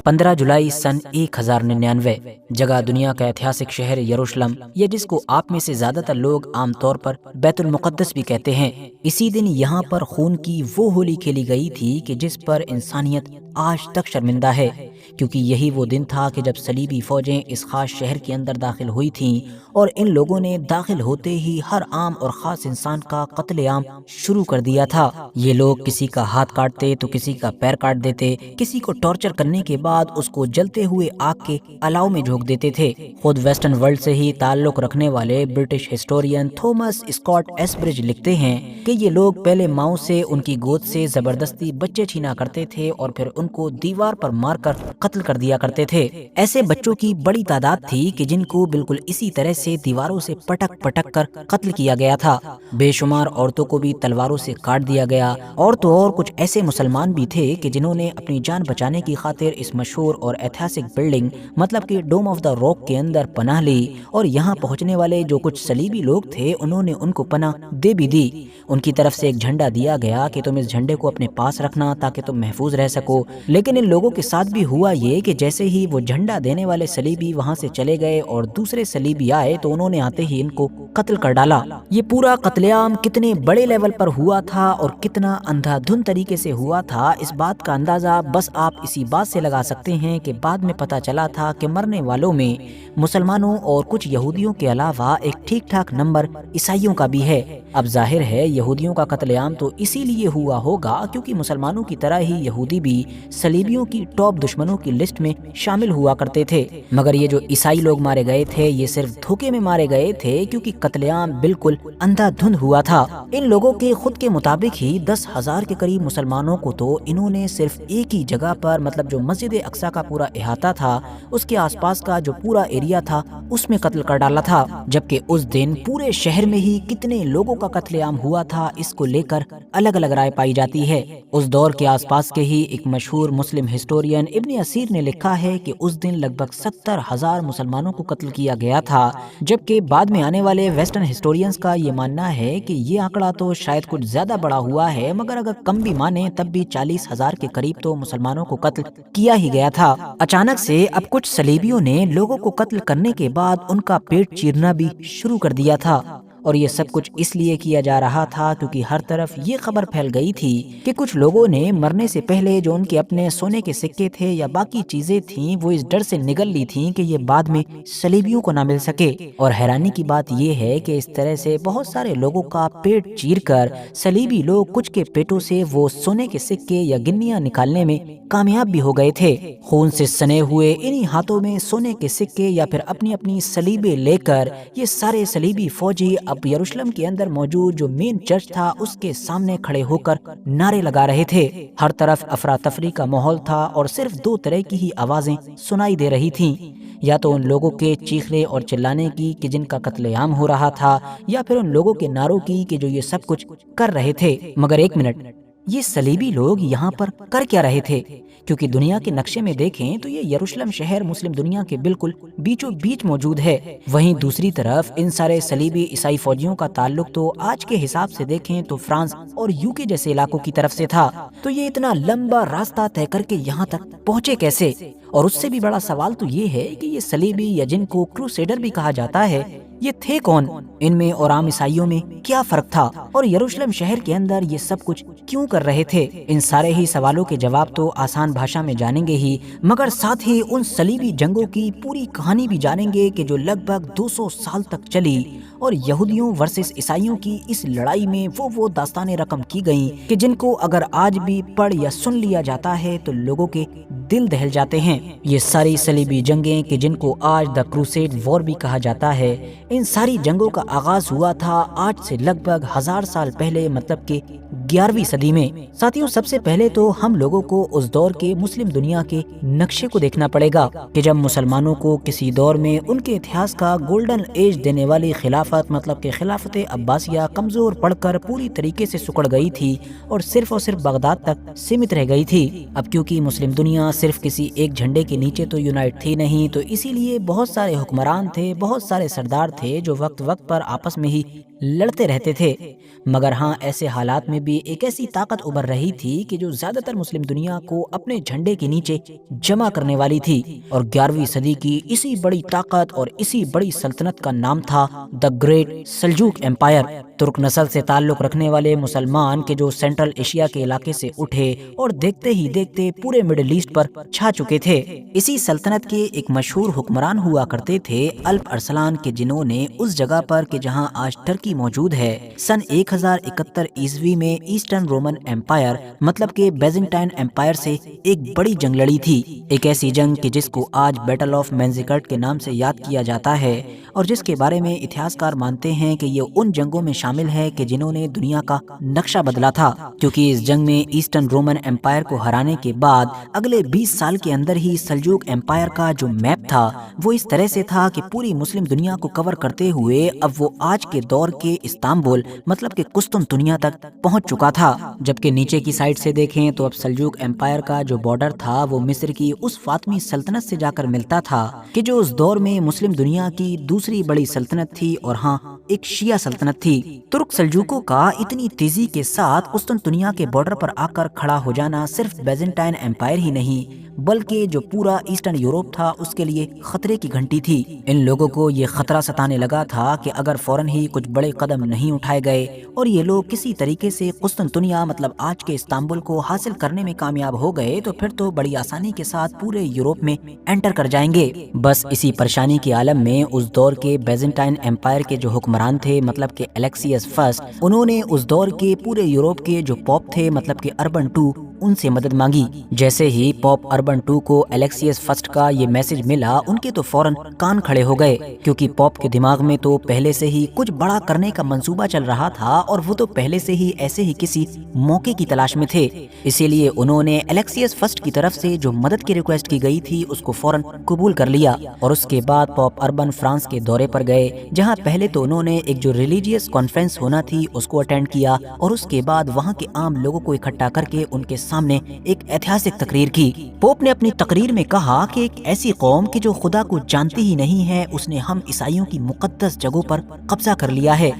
15 جولائی سن 1099، جگہ دنیا کا ایتہاسک شہر یروشلم، یا جس کو آپ میں سے زیادہ تر لوگ عام طور پر بیت المقدس بھی کہتے ہیں۔ اسی دن یہاں پر خون کی وہ ہولی کھیلی گئی تھی کہ جس پر انسانیت آج تک شرمندہ ہے، کیونکہ یہی وہ دن تھا کہ جب صلیبی فوجیں اس خاص شہر کے اندر داخل ہوئی تھیں اور ان لوگوں نے داخل ہوتے ہی ہر عام اور خاص انسان کا قتل عام شروع کر دیا تھا۔ یہ لوگ کسی کا ہاتھ کاٹتے تو کسی کا پیر کاٹ دیتے، کسی کو ٹارچر کرنے کے بعد اس کو جلتے ہوئے آگ کے الاؤ میں جھونک دیتے تھے۔ خود ویسٹرن ورلڈ سے ہی تعلق رکھنے والے برٹش ہسٹورین تھومس اسکاٹ ایسبرج لکھتے ہیں کہ یہ لوگ پہلے ماؤں سے ان کی گود سے زبردستی بچے چھینا کرتے تھے اور پھر ان کو دیوار پر مار کر قتل کر دیا کرتے تھے۔ ایسے بچوں کی بڑی تعداد تھی کہ جن کو بالکل اسی طرح سے دیواروں سے پٹک پٹک کر قتل کیا گیا تھا۔ بے شمار عورتوں کو بھی تلواروں سے کاٹ دیا گیا، اور تو اور کچھ ایسے مسلمان بھی تھے کہ جنہوں نے اپنی جان بچانے کی خاطر اس مشہور اور ایتہاسک بلڈنگ مطلب کہ ڈوم آف دا راک کے اندر پناہ لی، اور یہاں پہنچنے والے جو کچھ صلیبی لوگ تھے انہوں نے ان کو پناہ دے بھی دی۔ ان کی طرف سے ایک جھنڈا دیا گیا کہ تم اس جھنڈے کو اپنے پاس رکھنا تاکہ تم محفوظ رہ سکو، لیکن ان لوگوں کے ساتھ بھی ہوا یہ کہ جیسے ہی وہ جھنڈا دینے والے صلیبی وہاں سے چلے گئے اور دوسرے صلیبی آئے تو انہوں نے آتے ہی ان کو قتل کر ڈالا۔ یہ پورا قتل عام کتنے بڑے لیول پر ہوا تھا اور کتنا اندھا دھند طریقے سے ہوا تھا، اس بات کا اندازہ بس آپ اسی بات سے لگا سکتے ہیں کہ بعد میں پتہ چلا تھا کہ مرنے والوں میں مسلمانوں اور کچھ یہودیوں کے علاوہ ایک ٹھیک ٹھاک نمبر عیسائیوں کا بھی ہے۔ اب ظاہر ہے یہودیوں کا قتل عام تو اسی لیے ہوا ہوگا کیونکہ مسلمانوں کی طرح ہی یہودی بھی صلیبیوں کی ٹاپ دشمنوں کی لسٹ میں شامل ہوا کرتے تھے، مگر یہ جو عیسائی لوگ مارے گئے تھے یہ صرف دھوکے میں مارے گئے تھے کیونکہ قتل عام بالکل اندھا دھند ہوا تھا۔ ان لوگوں کے خود کے مطابق ہی 10,000 کے قریب مسلمانوں کو تو انہوں نے صرف ایک ہی جگہ پر مطلب جو مسجد اقصی کا پورا احاطہ تھا اس کے آس پاس کا جو پورا ایریا تھا اس میں قتل کر ڈالا تھا، جبکہ اس دن پورے شہر میں ہی کتنے لوگوں کا قتل عام ہوا تھا اس کو لے کر الگ الگ رائے پائی جاتی ہے۔ اس دور کے آس پاس کے ہی ایک مشہور مسلم ہسٹورین ابن اسیر نے لکھا ہے کہ اس دن لگ بھگ 70,000 مسلمانوں کو قتل کیا گیا تھا، جبکہ بعد میں آنے والے ویسٹرن ہسٹورینز کا یہ ماننا ہے کہ یہ آنکڑا تو شاید کچھ زیادہ بڑا ہوا ہے، مگر اگر کم بھی مانے تب بھی 40,000 کے قریب تو مسلمانوں کو قتل کیا ہی گیا تھا۔ اچانک سے اب کچھ صلیبیوں نے لوگوں کو قتل کرنے کے بعد ان کا پیٹ چیرنا بھی شروع کر دیا تھا، اور یہ سب کچھ اس لیے کیا جا رہا تھا کیونکہ ہر طرف یہ خبر پھیل گئی تھی کہ کچھ لوگوں نے مرنے سے پہلے جو ان کے اپنے سونے کے سکے تھے یا باقی چیزیں تھیں وہ اس ڈر سے نگل لی تھیں کہ یہ بعد میں صلیبیوں کو نہ مل سکے۔ اور حیرانی کی بات یہ ہے کہ اس طرح سے بہت سارے لوگوں کا پیٹ چیر کر صلیبی لوگ کچھ کے پیٹوں سے وہ سونے کے سکے یا گنیاں نکالنے میں کامیاب بھی ہو گئے تھے۔ خون سے سنے ہوئے انہی ہاتھوں میں سونے کے سکے یا پھر اپنی اپنی صلیبیں لے کر یہ سارے صلیبی فوجی اب یروشلم کے اندر موجود جو مین چرچ تھا اس کے سامنے کھڑے ہو کر نعرے لگا رہے تھے۔ ہر طرف افراتفری کا ماحول تھا اور صرف دو طرح کی ہی آوازیں سنائی دے رہی تھیں، یا تو ان لوگوں کے چیخنے اور چلانے کی کہ جن کا قتل عام ہو رہا تھا، یا پھر ان لوگوں کے نعروں کی کہ جو یہ سب کچھ کر رہے تھے۔ مگر ایک منٹ، یہ صلیبی لوگ یہاں پر کر کیا رہے تھے؟ کیونکہ دنیا کے نقشے میں دیکھیں تو یہ یروشلم شہر مسلم دنیا کے بالکل بیچوں بیچ موجود ہے، وہیں دوسری طرف ان سارے صلیبی عیسائی فوجیوں کا تعلق تو آج کے حساب سے دیکھیں تو فرانس اور یوکے جیسے علاقوں کی طرف سے تھا، تو یہ اتنا لمبا راستہ طے کر کے یہاں تک پہنچے کیسے؟ اور اس سے بھی بڑا سوال تو یہ ہے کہ یہ صلیبی یا جن کو کروسیڈر بھی کہا جاتا ہے یہ تھے کون؟ ان میں اور عام عیسائیوں میں کیا فرق تھا؟ اور یروشلم شہر کے اندر یہ سب کچھ کیوں کر رہے تھے؟ ان سارے ہی سوالوں کے جواب تو آسان بھاشا میں جانیں گے ہی، مگر ساتھ ہی ان صلیبی جنگوں کی پوری کہانی بھی جانیں گے کہ جو لگ بھگ 200 سال تک چلی، اور یہودیوں ورسس عیسائیوں کی اس لڑائی میں وہ داستانیں رقم کی گئیں کہ جن کو اگر آج بھی پڑھ یا سن لیا جاتا ہے تو لوگوں کے دل دہل جاتے ہیں۔ یہ ساری صلیبی جنگیں کہ جن کو آج دا کروسیڈ وار بھی کہا جاتا ہے، ان ساری جنگوں کا آغاز ہوا تھا آج سے لگ بھگ 1000 سال پہلے، مطلب کہ 11ویں صدی میں۔ ساتھیوں، سب سے پہلے تو ہم لوگوں کو اس دور کے مسلم دنیا کے نقشے کو دیکھنا پڑے گا کہ جب مسلمانوں کو کسی دور میں ان کے اتہاس کا گولڈن ایج دینے والی خلافت مطلب کہ خلافت عباسیہ کمزور پڑ کر پوری طریقے سے سکڑ گئی تھی اور صرف بغداد تک سیمت رہ گئی تھی۔ اب کیونکہ مسلم دنیا صرف کسی ایک جھنڈے کے نیچے تو یونائٹ تھی نہیں، تو اسی لیے بہت سارے حکمران تھے، بہت سارے سردار تھے جو وقت پر آپس میں ہی لڑتے رہتے تھے، مگر ہاں ایسے حالات میں بھی ایک ایسی طاقت ابھر رہی تھی کہ جو زیادہ تر مسلم دنیا کو اپنے جھنڈے کے نیچے جمع کرنے والی تھی، اور 11ویں صدی کی اسی بڑی طاقت اور اسی بڑی سلطنت کا نام تھا دا گریٹ سلجوق ایمپائر۔ ترک نسل سے تعلق رکھنے والے مسلمان کے جو سینٹرل ایشیا کے علاقے سے اٹھے اور دیکھتے ہی دیکھتے پورے مڈل ایسٹ پر چھا چکے تھے۔ اسی سلطنت کے ایک مشہور حکمران ہوا کرتے تھے الپ ارسلان کے، جنہوں نے اس جگہ پر کہ جہاں آج ترکی موجود ہے سن 1071 عیسوی میں ایسٹرن رومن ایمپائر مطلب کہ بیزنٹائن ایمپائر سے ایک بڑی جنگ لڑی تھی، ایک ایسی جنگ کہ جس کو آج بیٹل آف مینزیکٹ کے نام سے یاد کیا جاتا ہے، اور جس کے بارے میں اتہاسکار مانتے ہیں کہ یہ ان جنگوں میں شامل ہے کہ جنہوں نے دنیا کا نقشہ بدلا تھا، کیونکہ اس جنگ میں ایسٹرن رومن ایمپائر کو ہرانے کے بعد اگلے 20 سال کے اندر ہی سلجوق ایمپائر کا جو میپ تھا وہ اس طرح سے تھا کہ پوری مسلم دنیا کو کور کرتے ہوئے اب وہ آج کے دور کے استنبول مطلب کہ قسطنطنیہ تک پہنچ چکا تھا، جبکہ نیچے کی سائڈ سے دیکھیں تو اب سلجوق ایمپائر کا جو بارڈر تھا وہ مصر کی اس فاطمی سلطنت سے جا کر ملتا تھا کہ جو اس دور میں مسلم دنیا کی دوسری بڑی سلطنت تھی، اور ہاں ایک شیعہ سلطنت تھی۔ ترک سلجوقوں کا اتنی تیزی کے ساتھ قسطنطنیہ کے بارڈر پر آ کر کھڑا ہو جانا صرف بیزنٹائن ایمپائر ہی نہیں بلکہ جو پورا ایسٹرن یورپ تھا اس کے لیے خطرے کی گھنٹی تھی۔ ان لوگوں کو یہ خطرہ ستانے لگا تھا کہ اگر فوراً ہی کچھ بڑے قدم نہیں اٹھائے گئے اور یہ لوگ کسی طریقے سے قسطنطنیہ مطلب آج کے استنبول کو حاصل کرنے میں کامیاب ہو گئے تو پھر تو بڑی آسانی کے ساتھ پورے یورپ میں انٹر کر جائیں گے۔ بس اسی پریشانی کے عالم میں اس دور کے بیزنٹائن ایمپائر کے جو حکمران تھے مطلب کہ الیکسیس فرسٹ، انہوں نے اس دور کے پورے یورپ کے جو پوپ تھے مطلب کہ اربن II ان سے مدد مانگی۔ جیسے ہی پوپ اربن II کو الیکسیس فرسٹ کا یہ میسج ملا ان کے تو فوراً کان کھڑے ہو گئے، کیونکہ پوپ کے دماغ میں تو پہلے سے ہی کچھ بڑا کرنے کا منصوبہ چل رہا تھا اور وہ تو پہلے سے ہی ایسے ہی کسی موقع کی تلاش میں تھے، اسی لیے انہوں نے الیکسیس فرسٹ کی طرف سے جو مدد کی ریکویسٹ کی گئی تھی اس کو فوراً قبول کر لیا، اور اس کے بعد پوپ اربن فرانس کے دورے پر گئے، جہاں پہلے تو انہوں نے ایک جو ریلیجیس کانفرنس ہونا تھی اس کو اٹینڈ کیا، اور اس کے بعد وہاں کے عام لوگوں کو اکٹھا کر کے ان کے سامنے ایک ایتہاسک تقریر کی۔ پوپ نے اپنی تقریر میں کہا کہ ایک ایسی قوم کہ جو خدا کو جانتی ہی نہیں ہے اس نے ہم عیسائیوں کی مقدس جگہوں پر قبضہ کر لیا ہے۔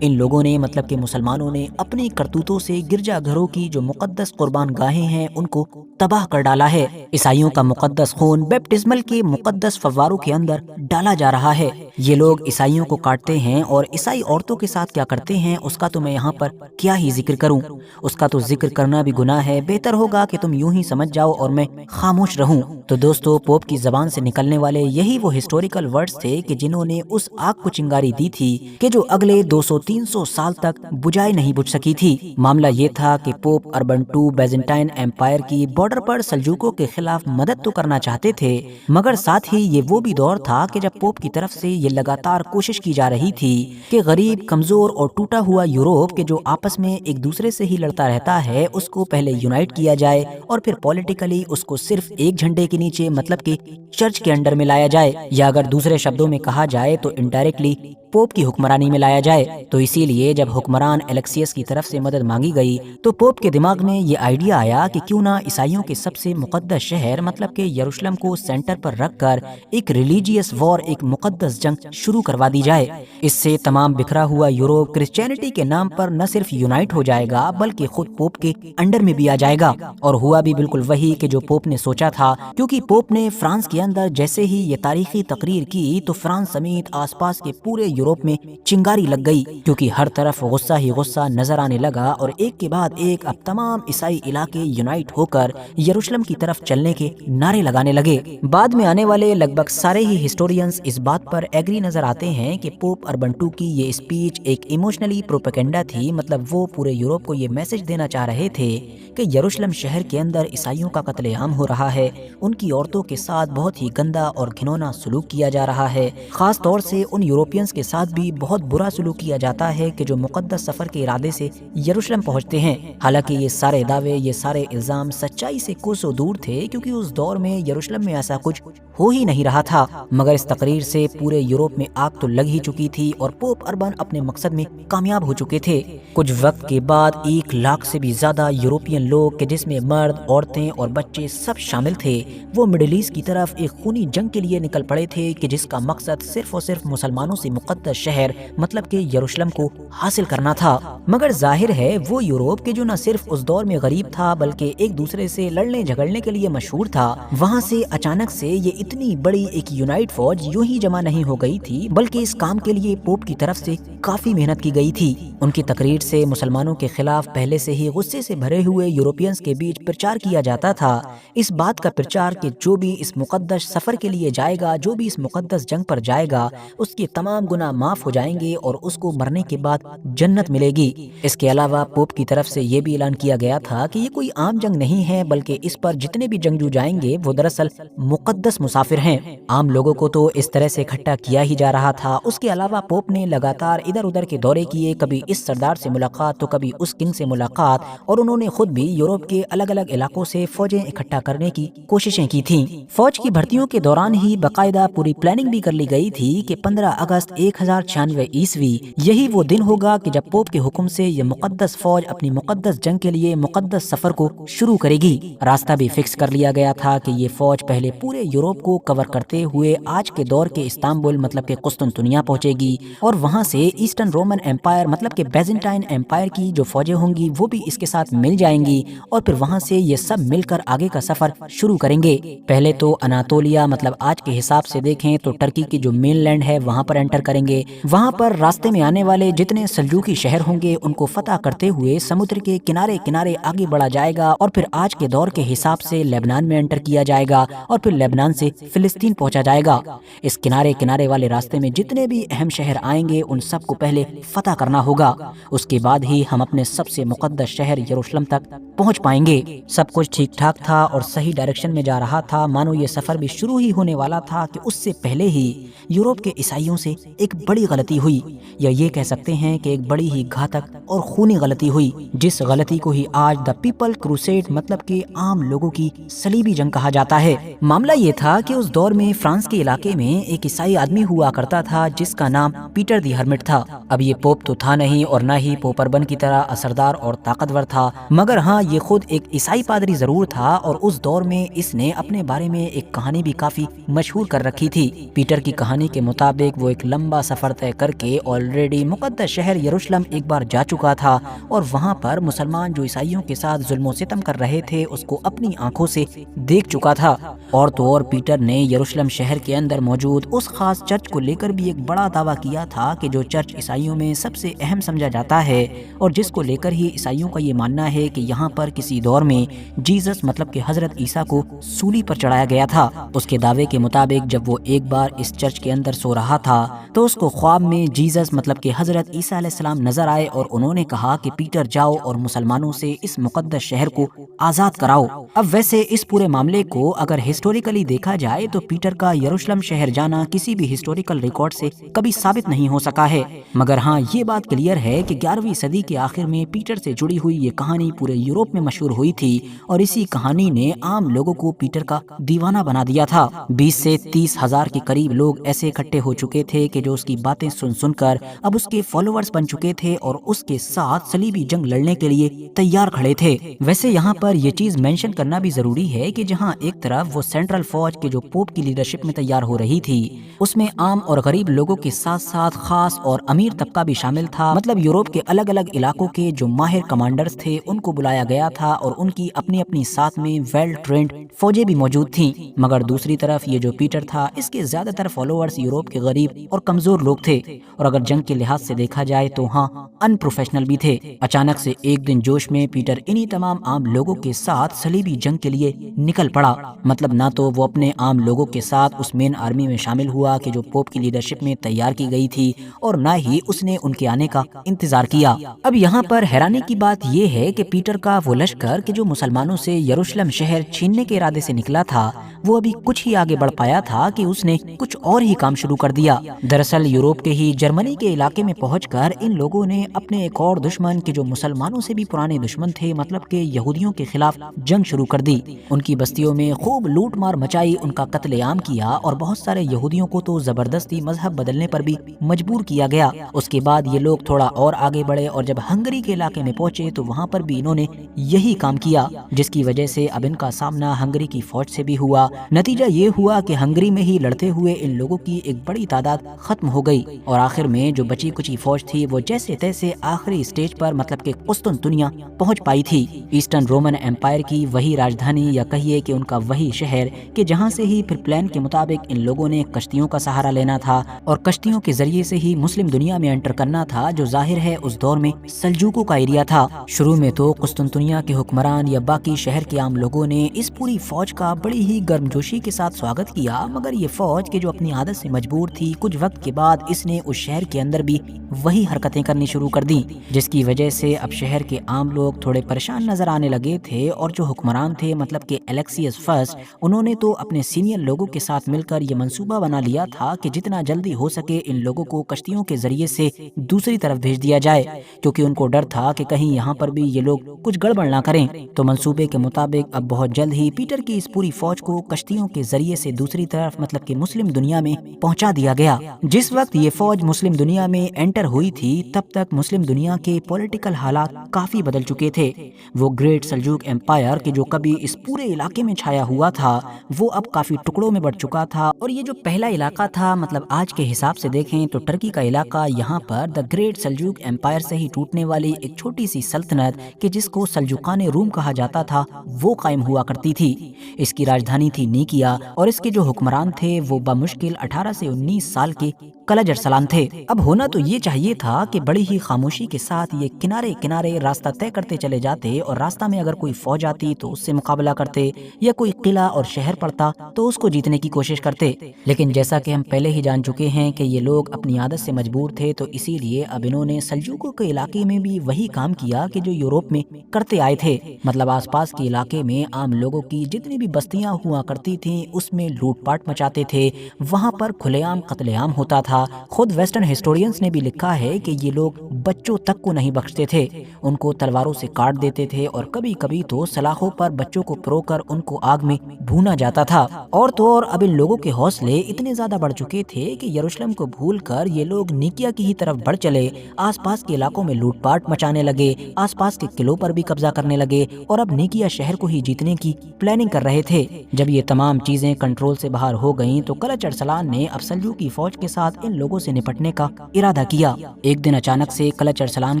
ان لوگوں نے مطلب کہ مسلمانوں نے اپنی کرتوتوں سے گرجا گھروں کی جو مقدس قربان گاہیں ہیں ان کو تباہ کر ڈالا ہے، عیسائیوں کا مقدس خون بیپٹزمل کے مقدس فواروں کے اندر ڈالا جا رہا ہے، یہ لوگ عیسائیوں کو کاٹتے ہیں اور عیسائی عورتوں کے ساتھ کیا کرتے ہیں اس کا تو میں یہاں پر کیا ہی ذکر کروں، اس کا تو ذکر کرنا بھی گناہ ہے، بہتر ہوگا کہ تم یوں ہی سمجھ جاؤ اور میں خاموش رہوں۔ تو دوستو پوپ کی زبان سے نکلنے والے یہی وہ ہسٹوریکل ورڈز تھے کہ جنہوں نے اس آگ کو چنگاری دی تھی کہ جو اگلے 200-300 سال تک بجھائی نہیں بجھ سکی تھی۔ معاملہ یہ تھا کہ Pope Urban II Byzantine empire کی بارڈر پر سلجوقوں کے خلاف مدد تو کرنا چاہتے تھے، مگر ساتھ ہی یہ وہ بھی دور تھا کہ جب پوپ کی طرف سے یہ لگاتار کوشش کی جا رہی تھی کہ غریب، کمزور اور ٹوٹا ہوا یورپ کے جو آپس میں ایک دوسرے سے ہی لڑتا رہتا ہے اس کو پہلے یونائٹ کیا جائے اور پھر پولیٹیکلی اس کو صرف ایک جھنڈے کے نیچے مطلب کہ چرچ کے انڈر میں لایا جائے، یا اگر دوسرے شبدوں میں کہا جائے تو انڈائریکٹلی پوپ کی حکمرانی میں لایا جائے۔ تو اسی لیے جب حکمران الیکسیس کی طرف سے مدد مانگی گئی تو پوپ کے دماغ میں یہ آئیڈیا آیا کہ کیوں نہ عیسائیوں کے سب سے مقدس شہر مطلب کہ یروشلم کو سینٹر پر رکھ کر ایک ریلیجیس وار، ایک مقدس جنگ شروع کروا دی جائے۔ اس سے تمام بکھرا ہوا یورپ کرسچینٹی کے نام پر نہ صرف یونائٹ ہو جائے گا بلکہ خود پوپ کے انڈر میں بھی آ جائے گا، اور ہوا بھی بالکل وہی کہ جو پوپ نے سوچا تھا، کیونکہ پوپ نے فرانس کے اندر جیسے ہی یہ تاریخی تقریر کی تو فرانس سمیت آس پاس کے پورے یورپ میں چنگاری لگ گئی، کیونکہ ہر طرف غصہ ہی غصہ نظر آنے لگا اور ایک کے بعد ایک اب تمام عیسائی علاقے یونائٹ ہو کر یروشلم کی طرف چلنے کے نعرے لگانے لگے۔ بعد میں آنے والے لگ بھگ سارے ہی ہسٹورینز اس بات پر ایگری نظر آتے ہیں کہ پوپ اربن II کی یہ اسپیچ ایک ایموشنلی پروپیگنڈا تھی، مطلب وہ پورے یورپ کو یہ میسج دینا چاہ رہے تھے کہ یروشلم شہر کے اندر عیسائیوں کا قتل عام ہو رہا ہے، ان کی عورتوں کے ساتھ بہت ہی گندا اور گھنونا سلوک کیا جا رہا ہے، خاص طور سے ان یورپینز کے ساتھ بھی بہت برا سلوک کیا جاتا ہے کہ جو مقدس سفر کے ارادے سے یروشلم پہنچتے ہیں۔ حالانکہ یہ سارے دعوے، یہ سارے الزام سچائی سے کوسوں دور تھے، کیونکہ اس دور میں یروشلم میں ایسا کچھ ہو ہی نہیں رہا تھا، مگر اس تقریر سے پورے یورپ میں آگ تو لگ ہی چکی تھی اور پوپ اربن اپنے مقصد میں کامیاب ہو چکے تھے۔ کچھ وقت کے بعد 1 لاکھ سے بھی زیادہ یورپین لوگ کہ جس میں مرد، عورتیں اور بچے سب شامل تھے، وہ مڈل ایسٹ کی طرف ایک خونی جنگ کے لیے نکل پڑے تھے کہ جس کا مقصد صرف اور صرف مسلمانوں سے مقدس شہر مطلب کہ یروشلم کو حاصل کرنا تھا۔ مگر ظاہر ہے وہ یورپ کے جو نہ صرف اس دور میں غریب تھا بلکہ ایک دوسرے سے لڑنے جھگڑنے کے لیے مشہور تھا، وہاں سے اچانک سے یہ اتنی بڑی ایک یونائٹ فوج یوں ہی جمع نہیں ہو گئی تھی، بلکہ اس کام کے لیے پوپ کی طرف سے کافی محنت کی گئی تھی۔ ان کی تقریر سے مسلمانوں کے خلاف پہلے سے ہی غصے سے بھرے ہوئے یورپینز کے بیچ پرچار کیا جاتا تھا، اس بات کا پرچار کہ جو بھی اس مقدس سفر کے لیے جائے گا، جو بھی اس مقدس جنگ پر جائے گا، اس کے تمام گناہ معاف ہو جائیں گے اور اس کو مرنے کے بعد جنت ملے گی۔ اس کے علاوہ پوپ کی طرف سے یہ بھی اعلان کیا گیا تھا کہ یہ کوئی عام جنگ نہیں ہے، بلکہ اس پر جتنے بھی جنگجو جائیں گے وہ دراصل مقدس مسافر ہیں۔ عام لوگوں کو تو اس طرح سے اکٹھا کیا ہی جا رہا تھا۔ اس کے علاوہ پوپ نے لگاتار ادھر ادھر کے دورے کیے، کبھی اس سردار سے ملاقات تو کبھی اس کنگ سے ملاقات، اور انہوں نے خود بھی یورپ کے الگ الگ علاقوں سے فوجیں اکٹھا کرنے کی کوششیں کی تھیں۔ فوج کی بھرتیوں کے دوران ہی باقاعدہ پوری پلاننگ بھی کر لی گئی تھی کہ 15 اگست 1096 یہی وہ دن ہوگا کہ جب پوپ کے حکم سے یہ مقدس فوج اپنی مقدس جنگ کے لیے مقدس سفر کو شروع کرے گی۔ راستہ بھی فکس کر لیا گیا تھا کہ یہ فوج پہلے پورے یورپ کو کور کرتے ہوئے آج کے دور کے استنبول مطلب کہ قسطنطنیہ پہنچے گی، اور وہاں سے ایسٹرن رومن ایمپائر مطلب کہ بیزنٹائن ایمپائر کی جو فوجیں ہوں گی وہ بھی اس کے ساتھ مل جائیں گی، اور پھر وہاں سے یہ سب مل کر آگے کا سفر شروع کریں گے۔ پہلے تو اناطولیہ مطلب آج کے حساب سے دیکھیں تو ٹرکی کی جو مین لینڈ ہے وہاں پر انٹر کریں گے۔ وہاں پر راستے میں آنے والے جتنے سلجوقی شہر ہوں گے ان کو فتح کرتے ہوئے سمندر کے کنارے کنارے آگے بڑھا جائے گا، اور پھر آج کے دور کے حساب سے لیبنان میں انٹر کیا جائے گا، اور پھر لیبنان سے فلسطین پہنچا جائے گا۔ اس کنارے کنارے والے راستے میں جتنے بھی اہم شہر آئیں گے ان سب کو پہلے فتح کرنا ہوگا، اس کے بعد ہی ہم اپنے سب سے مقدس شہر یروشلم تک پہنچ پائیں گے۔ سب کچھ ٹھیک ٹھاک تھا اور صحیح ڈائریکشن میں جا رہا تھا، مانو یہ سفر بھی شروع ہی ہونے والا تھا کہ اس سے پہلے ہی یورپ کے عیسائیوں سے ایک بڑی غلطی ہوئی، یا یہ کہہ سکتے ہیں کہ ایک بڑی ہی گھاتک اور خونی غلطی ہوئی، جس غلطی کو ہی آج دا پیپل کروسیڈ مطلب کہ عام لوگوں کی صلیبی جنگ کہا جاتا ہے۔ معاملہ یہ تھا کہ اس دور میں فرانس کے علاقے میں ایک عیسائی آدمی ہوا کرتا تھا جس کا نام پیٹر دی ہرمٹ تھا۔ اب یہ پوپ تو تھا نہیں اور نہ ہی پوپ اربن کی طرح اثردار اور طاقتور تھا، مگر ہاں یہ خود ایک عیسائی پادری ضرور تھا، اور اس دور میں اس نے اپنے بارے میں ایک کہانی بھی کافی مشہور کر رکھی تھی۔ پیٹر کی کہانی کے مطابق وہ ایک لمبا سفر طے کر کے آلریڈی مقدس شہر یروشلم ایک بار جا چکا تھا، اور وہاں پر مسلمان جو عیسائیوں کے ساتھ ظلم و ستم کر رہے تھے اس کو اپنی آنکھوں سے دیکھ چکا تھا۔ اور تو اور پیٹر نے یروشلم شہر کے اندر موجود اس خاص چرچ کو لے کر بھی ایک بڑا دعویٰ کیا تھا کہ جو چرچ عیسائیوں میں سب سے اہم سمجھا جاتا ہے، اور جس کو لے کر ہی عیسائیوں کا یہ ماننا ہے کہ یہاں پر کسی دور میں جیزس مطلب کہ حضرت عیسیٰ کو سولی پر چڑھایا گیا تھا۔ اس کے دعوے کے مطابق جب وہ ایک بار اس چرچ کے اندر سو رہا تھا تو اس کو خواب میں جیزس مطلب کہ حضرت عیسیٰ علیہ السلام نظر آئے، اور انہوں نے کہا کہ پیٹر جاؤ اور مسلمانوں سے اس مقدس شہر کو آزاد کراؤ۔ اب ویسے اس پورے معاملے کو اگر ہسٹوریکلی دیکھا جائے تو پیٹر کا یروشلم شہر جانا کسی بھی ہسٹوریکل ریکارڈ سے کبھی ثابت نہیں ہو سکا ہے، مگر ہاں یہ بات کلیئر ہے کہ 11ویں صدی کے آخر میں پیٹر سے جڑی ہوئی یہ کہانی پورے یورپ میں مشہور ہوئی تھی، اور اسی کہانی نے عام لوگوں کو پیٹر کا دیوانہ بنا دیا تھا۔ 20 سے 30 ہزار کے قریب لوگ ایسے اکٹھے ہو چکے تھے کہ جو اس کی باتیں سن سن کر اب اس کے فالوورز بن چکے تھے اور اس کے ساتھ صلیبی جنگ لڑنے کے لیے تیار کھڑے تھے۔ ویسے یہاں پر یہ چیز مینشن کرنا بھی ضروری ہے کہ جہاں ایک طرف وہ سینٹرل فوج کے جو پوپ کی لیڈرشپ میں تیار ہو رہی تھی، اس میں عام اور غریب لوگوں کے ساتھ ساتھ خاص اور امیر طبقہ بھی شامل تھا، مطلب یورپ کے الگ الگ علاقوں کے جو ماہر کمانڈرز تھے ان کو بلایا گیا تھا، اور ان کی اپنی اپنی ساتھ میں ویل ٹرینڈ فوجیں بھی موجود تھیں۔ مگر دوسری طرف یہ جو پیٹر تھا اس کے زیادہ تر فالوورز یورپ کے غریب اور کمزور لوگ تھے، اور اگر جنگ کے لحاظ سے دیکھا جائے تو ہاں ان پروفیشنل بھی تھے۔ اچانک سے ایک دن جوش میں پیٹر انہی تمام عام لوگوں کے ساتھ صلیبی جنگ کے لیے نکل پڑا، مطلب نہ تو وہ اپنے عام لوگوں کے ساتھ اس مین آرمی میں شامل ہوا کہ جو پوپ کی لیڈرشپ میں تیار کی گئی تھی، اور نہ ہی اس نے ان کے آنے کا انتظار کیا۔ اب یہاں پر حیرانی کی بات یہ ہے کہ پیٹر کا وہ لشکر کہ جو مسلمانوں سے یروشلم شہر چھیننے کے ارادے سے نکلا تھا، وہ ابھی کچھ ہی آگے بڑھ پایا تھا کہ اس نے کچھ اور ہی کام شروع کر دیا۔ دراصل یورپ کے ہی جرمنی کے علاقے میں پہنچ کر ان لوگوں نے اپنے ایک اور دشمن کہ جو مسلمانوں سے بھی پرانے دشمن تھے، مطلب کہ یہودیوں کے خلاف جنگ شروع کر دی۔ ان کی بستیوں میں خوب لوٹ مار مچائی، ان کا قتل عام کیا اور بہت سارے یہودیوں کو تو زبردستی مذہب بدلنے پر بھی مجبور کیا گیا۔ اس کے بعد یہ لوگ تھوڑا اور آگے بڑھے اور جب ہنگری کے علاقے میں پہنچے تو وہاں پر بھی انہوں نے یہی کام کیا، جس کی وجہ سے اب ان کا سامنا ہنگری کی فوج سے بھی ہوا۔ نتیجہ یہ ہوا کہ ہنگری میں ہی لڑتے ہوئے ان لوگوں کی ایک بڑی تعداد ختم ہو گئی اور آخر میں جو بچی کچی فوج تھی وہ جیسے تیسے آخری سٹیج پر مطلب کہ قسطنطنیہ پہنچ پائی تھی، ایسٹرن رومن امپائر کی وہی راجدھانی یا کہیے کہ ان کا وہی شہر کہ جہاں سے ہی پھر پلان کے مطابق ان لوگوں نے کشتیوں کا سہارا لینا تھا اور کشتیوں کے ذریعے سے ہی مسلم دنیا میں انٹر کرنا تھا، جو ظاہر ہے اس دور میں سلجوقوں کا ایریا تھا۔ شروع میں تو قسطنطنیہ کے حکمران یا باقی شہر کے عام لوگوں نے اس پوری فوج کا بڑی ہی گرمجوشی کے ساتھ سواگت کیا، مگر یہ فوج کہ جو اپنی عادت سے مجبور تھی، کچھ وقت کے بعد اس نے اس شہر کے اندر بھی وہی حرکتیں کرنی شروع کر دیں، جس کی وجہ سے اب شہر کے عام لوگ تھوڑے پریشان نظر آنے لگے تھے اور جو حکمران تھے مطلب کہ الیکسیس فرسٹ، انہوں نے تو اپنے سینئر لوگوں کے ساتھ مل کر یہ منصوبہ بنا لیا تھا کہ جتنا جلدی ہو سکے ان لوگوں کو کشتیوں کے ذریعے سے دوسری طرف بھیج دیا جائے، کیونکہ ان کو ڈر تھا کہ کہیں یہاں پر بھی یہ لوگ کچھ گڑبڑ نہ کریں۔ تو منصوبے کے مطابق اب بہت جلد ہی پیٹر کی اس پوری فوج کو کشتیوں کے ذریعے سے دوسری طرف مطلب کہ مسلم دنیا میں پہنچا دیا گیا۔ جس وقت یہ فوج مسلم دنیا میں انٹر ہوئی تھی تب تک مسلم دنیا کے پولیٹیکل حالات کافی بدل چکے تھے۔ وہ گریٹ سلجوق امپائر کہ جو کبھی اس پورے علاقے میں چھایا ہوا تھا، وہ اب کافی ٹکڑوں میں بٹ چکا تھا، اور یہ جو پہلا علاقہ تھا مطلب آج کے حساب سے دیکھیں تو ٹرکی کا علاقہ، یہاں پر دا گریٹ سلجوق امپائر سے ہی ٹوٹنے والی ایک چھوٹی سی سلطنت کہ جس کو سلجوقان روم کہا جاتا تھا وہ قائم ہوا کرتی تھی۔ اس کی راجدھانی تھی نیکیا اور اس کے جو حکمران تھے وہ بمشکل 18 سے 19 سال کے کلج ارسلان تھے۔ اب ہونا تو یہ چاہیے تھا کہ بڑی ہی خاموشی کے ساتھ یہ کنارے کنارے راستہ طے کرتے چلے جاتے اور راستہ میں اگر کوئی فوج آتی تو اس سے مقابلہ کرتے یا کوئی قلعہ اور شہر پڑتا تو اس کو جیتنے کی کوشش کرتے، لیکن جیسا کہ ہم پہلے ہی جان چکے ہیں کہ یہ لوگ اپنی عادت سے مجبور تھے، تو اسی لیے اب انہوں نے سلجوقوں کے علاقے میں بھی وہی کام کیا کہ جو یورپ میں کرتے آئے تھے، مطلب آس پاس کے علاقے میں عام لوگوں کی جتنی بھی بستیاں ہوا کرتی تھیں اس میں لوٹ پاٹ مچاتے تھے، وہاں پر کھلے عام قتل عام ہوتا تھا۔ خود ویسٹرن ہسٹورینز نے بھی لکھا ہے کہ یہ لوگ بچوں تک کو نہیں بخشتے تھے، ان کو تلواروں سے کاٹ دیتے تھے اور کبھی کبھی تو سلاخوں پر بچوں کو پرو کر ان کو آگ میں بھونا جاتا تھا۔ اور تو اور اب ان لوگوں کے حوصلے اتنے زیادہ بڑھ چکے تھے کہ یروشلم کو بھول کر یہ لوگ نیکیا کی ہی طرف بڑھ چلے، آس پاس کے علاقوں میں لوٹ پاٹ مچانے لگے، آس پاس کے قلعوں پر بھی قبضہ کرنے لگے اور اب نیکیا شہر کو ہی جیتنے کی پلاننگ کر رہے تھے۔ جب یہ تمام چیزیں کنٹرول سے باہر ہو گئیں تو کلچ ارسلان نے اب سلجوقی فوج کے ساتھ ان لوگوں سے نپٹنے کا ارادہ کیا۔ ایک دن اچانک سے کلچ ارسلان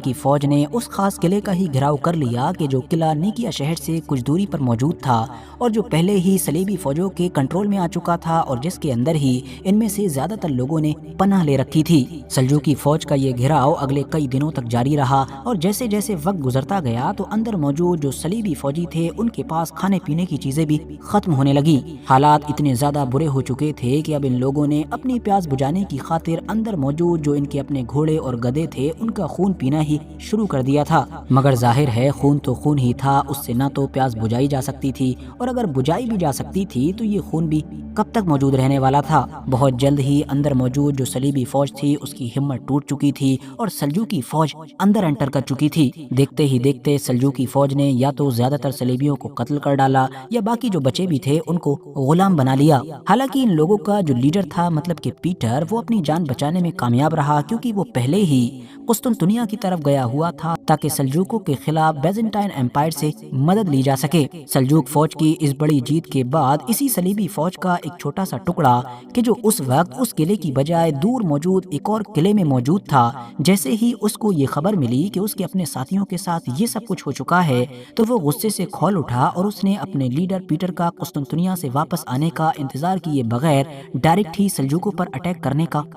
کی فوج نے اس خاص قلعے کا ہی گھیراؤ کر لیا کہ جو قلعہ نیکیا شہر سے کچھ دوری پر موجود تھا اور جو پہلے ہی صلیبی فوجوں کے کنٹرول میں آ چکا تھا اور جس کے اندر ہی ان میں سے زیادہ تر لوگوں نے پناہ لے رکھی تھی۔ سلجوقی فوج کا یہ گھیراؤ اگلے کئی دنوں تک جاری رہا اور جیسے جیسے وقت گزرتا گیا تو اندر موجود جو صلیبی فوجی تھے ان کے پاس کھانے پینے کی چیزیں بھی ختم ہونے لگی۔ حالات اتنے زیادہ برے ہو چکے تھے کہ اب ان لوگوں نے اپنی پیاس بجھانے کی خاطر اندر موجود جو ان کے اپنے گھوڑے اور گدھے تھے ان کا خون پینا ہی شروع کر دیا تھا، مگر ظاہر ہے خون تو خون ہی تھا، اس سے نہ تو پیاس بجھائی جا سکتی تھی اور اگر بجھائی بھی جا سکتی تھی تو یہ خون بھی کب تک موجود رہنے والا تھا۔ بہت جلد ہی اندر موجود جو صلیبی فوج تھی اس کی ہمت ٹوٹ چکی تھی اور سلجوقی فوج اندر انٹر کر چکی تھی۔ دیکھتے ہی دیکھتے سلجوقی فوج نے یا تو زیادہ تر صلیبیوں کو قتل کر ڈالا یا باقی جو بچے بھی تھے ان کو غلام بنا لیا۔ حالانکہ ان لوگوں کا جو لیڈر تھا مطلب کہ پیٹر، وہ اپنی جان بچانے میں کامیاب رہا کیونکہ وہ پہلے ہی قسطنطنیہ کی طرف گیا ہوا تھا تاکہ سلجوقوں کے خلاف بیزنٹائن امپائر سے مدد لی جا سکے۔ سلجوق فوج کی اس بڑی جیت کے بعد اسی صلیبی فوج کا ایک چھوٹا سا ٹکڑا کہ جو اس وقت اس قلعے کی بجائے دور موجود ایک اور قلعے میں موجود تھا، جیسے ہی اس کو یہ خبر ملی کہ اس کے اپنے ساتھیوں کے ساتھ یہ سب کچھ ہو چکا ہے تو وہ غصے سے کھول اٹھا اور اس نے اپنے لیڈر پیٹر کا قسطنطنیہ سے واپس آنے کا انتظار کیے بغیر ڈائریکٹ ہی سلجوقوں پر اٹیک کرنے کا